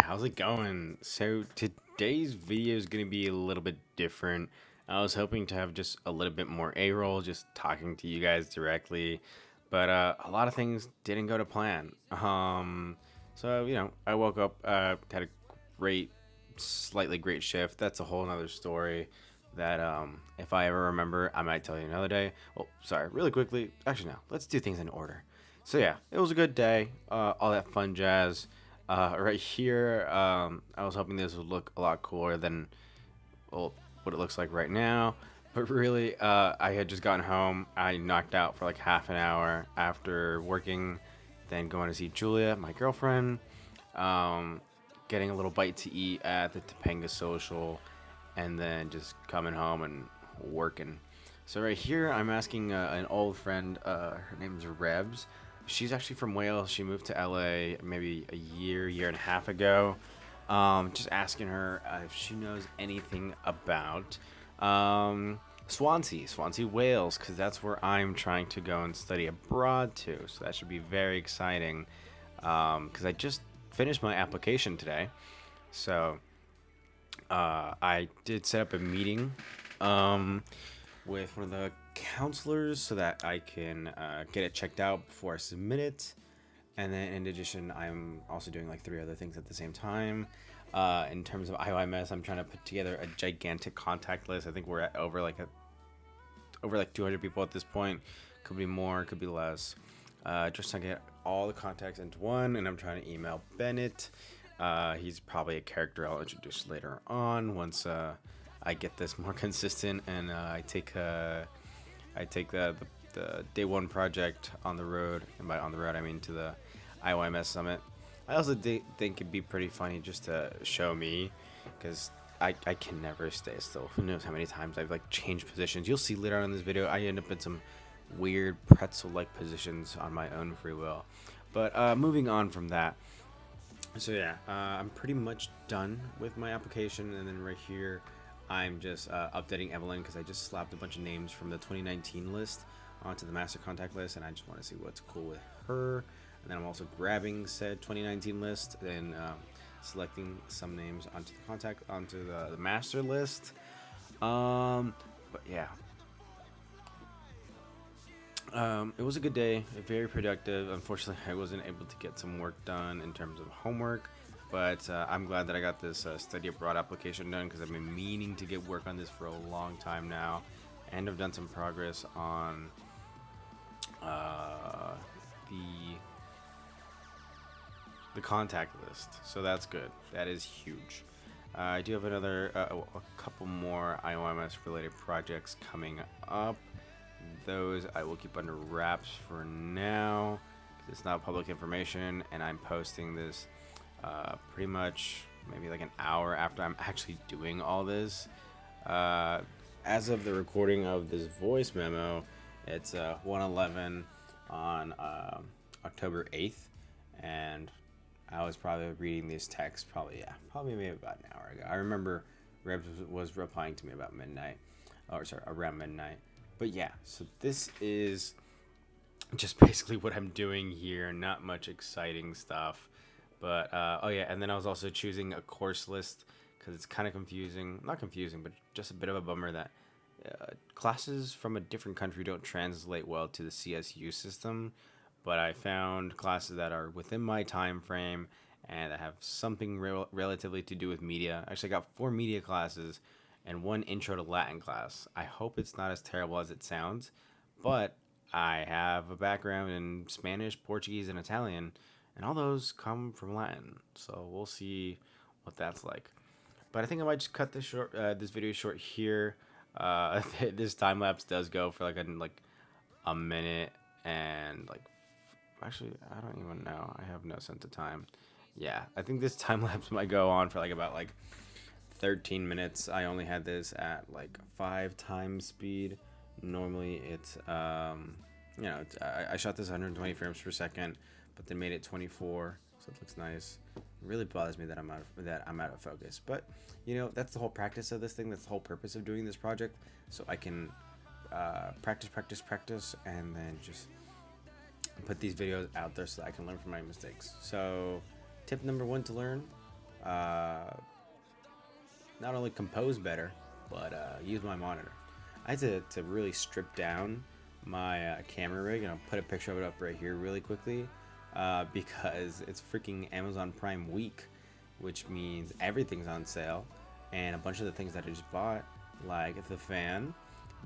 how's it going? So today's video is going to be a little bit different. I was hoping to have just a little bit more A-roll, just talking to you guys directly, but a lot of things didn't go to plan. So I woke up, had a great, slightly great shift. That's a whole nother story. That if I ever remember, I might tell you another day. Well, sorry, really quickly. Actually, no. Let's do things in order. So yeah, it was a good day. All that fun jazz. Right here, I was hoping this would look a lot cooler than well, what it looks like right now. But really, I had just gotten home. I knocked out for like half an hour after working, then going to see Julia, my girlfriend, um, getting a little bite to eat at the Topanga Social, and then just coming home and working. So right here, I'm asking an old friend. Her name's Rebs. She's actually from Wales. She moved to LA maybe a year and a half ago. Just asking her if she knows anything about Swansea, Wales, because that's where I'm trying to go and study abroad to. So that should be very exciting. Because I just finished my application today. So I did set up a meeting with one of the counselors so that I can get it checked out before I submit it. And then in addition, I'm also doing like 3 other things at the same time. In terms of IOMS, I'm trying to put together a gigantic contact list. I think we're at over like 200 people at this point. Could be more, could be less. Just trying to get all the contacts into one, and I'm trying to email Bennett. He's probably a character I'll introduce later on once I get this more consistent and I take the day one project on the road, and by on the road I mean to the IOMS summit. I also think it'd be pretty funny just to show me, because I can never stay still. Who knows how many times I've like changed positions. You'll see later on in this video I end up in some weird pretzel-like positions on my own free will. But moving on from that. So yeah, I'm pretty much done with my application, and then right here I'm just updating Evelyn because I just slapped a bunch of names from the 2019 list onto the master contact list, and I just want to see what's cool with her. And then I'm also grabbing said 2019 list and selecting some names onto the master list. But yeah, it was a good day, very productive. Unfortunately, I wasn't able to get some work done in terms of homework, but I'm glad that I got this study abroad application done because I've been meaning to get work on this for a long time now, and I've done some progress on the contact list, so that's good. That is huge. I do have a couple more IOMS related projects coming up. Those I will keep under wraps for now because it's not public information, and I'm posting this pretty much maybe like an hour after I'm actually doing all this. As of the recording of this voice memo, it's 1:11 on October 8th, and I was probably reading these texts probably maybe about an hour ago. I remember Rebs was replying to me about midnight, or sorry, around midnight. But yeah, so this is just basically what I'm doing here. Not much exciting stuff. But, oh yeah, and then I was also choosing a course list because it's kind of confusing. Not confusing, but just a bit of a bummer that classes from a different country don't translate well to the CSU system. But I found classes that are within my time frame and that have something relatively to do with media. Actually, I got 4 media classes and 1 intro to Latin class. I hope it's not as terrible as it sounds, but I have a background in Spanish, Portuguese, and Italian, and all those come from Latin. So we'll see what that's like. But I think I might just cut this video short here. This time lapse does go for like a minute and like. Actually, I don't even know. I have no sense of time. Yeah, I think this time lapse might go on for about 13 minutes. I only had this at 5 times speed. Normally it's I shot this 120 frames per second, but then made it 24, so it looks nice. It really bothers me that I'm out of focus. But that's the whole practice of this thing. That's the whole purpose of doing this project, so I can practice, and then just put these videos out there so that I can learn from my mistakes. So tip number 1 to learn: uh, not only compose better, but use my monitor. I had to really strip down my camera rig, and I'll put a picture of it up right here really quickly, because it's freaking Amazon Prime week, which means everything's on sale, and a bunch of the things that I just bought, like the fan,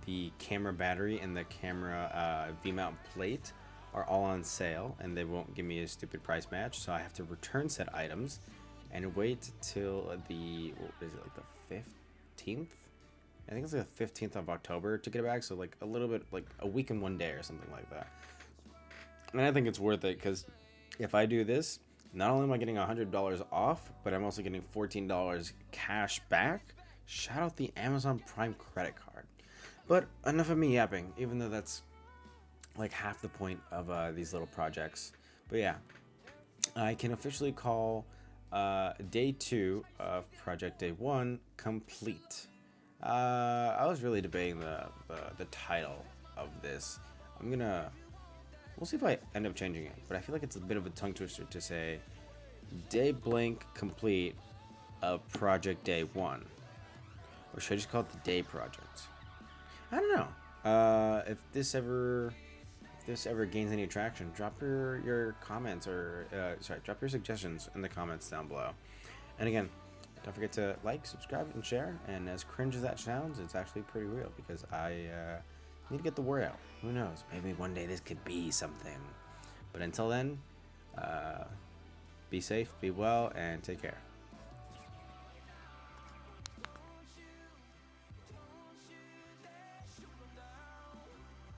the camera battery, and the camera V-mount plate, are all on sale, and they won't give me a stupid price match, so I have to return said items and wait till the, what is it, like the 15th? I think it's like the 15th of October to get it back, so like a little bit, like a week and one day or something like that. And I think it's worth it, because if I do this, not only am I getting $100 off, but I'm also getting $14 cash back. Shout out the Amazon Prime credit card. But enough of me yapping, even though that's like half the point of these little projects. But yeah, I can officially call day 2 of project day 1 complete. I was really debating the title of this. We'll see if I end up changing it, but I feel like it's a bit of a tongue twister to say day blank complete of project day 1. Or should I just call it the day project? I don't know. If this ever gains any traction, drop your comments, or drop your suggestions in the comments down below. And again, don't forget to like, subscribe, and share. And as cringe as that sounds, it's actually pretty real, because I need to get the word out. Who knows? Maybe one day this could be something. But until then, be safe, be well, and take care.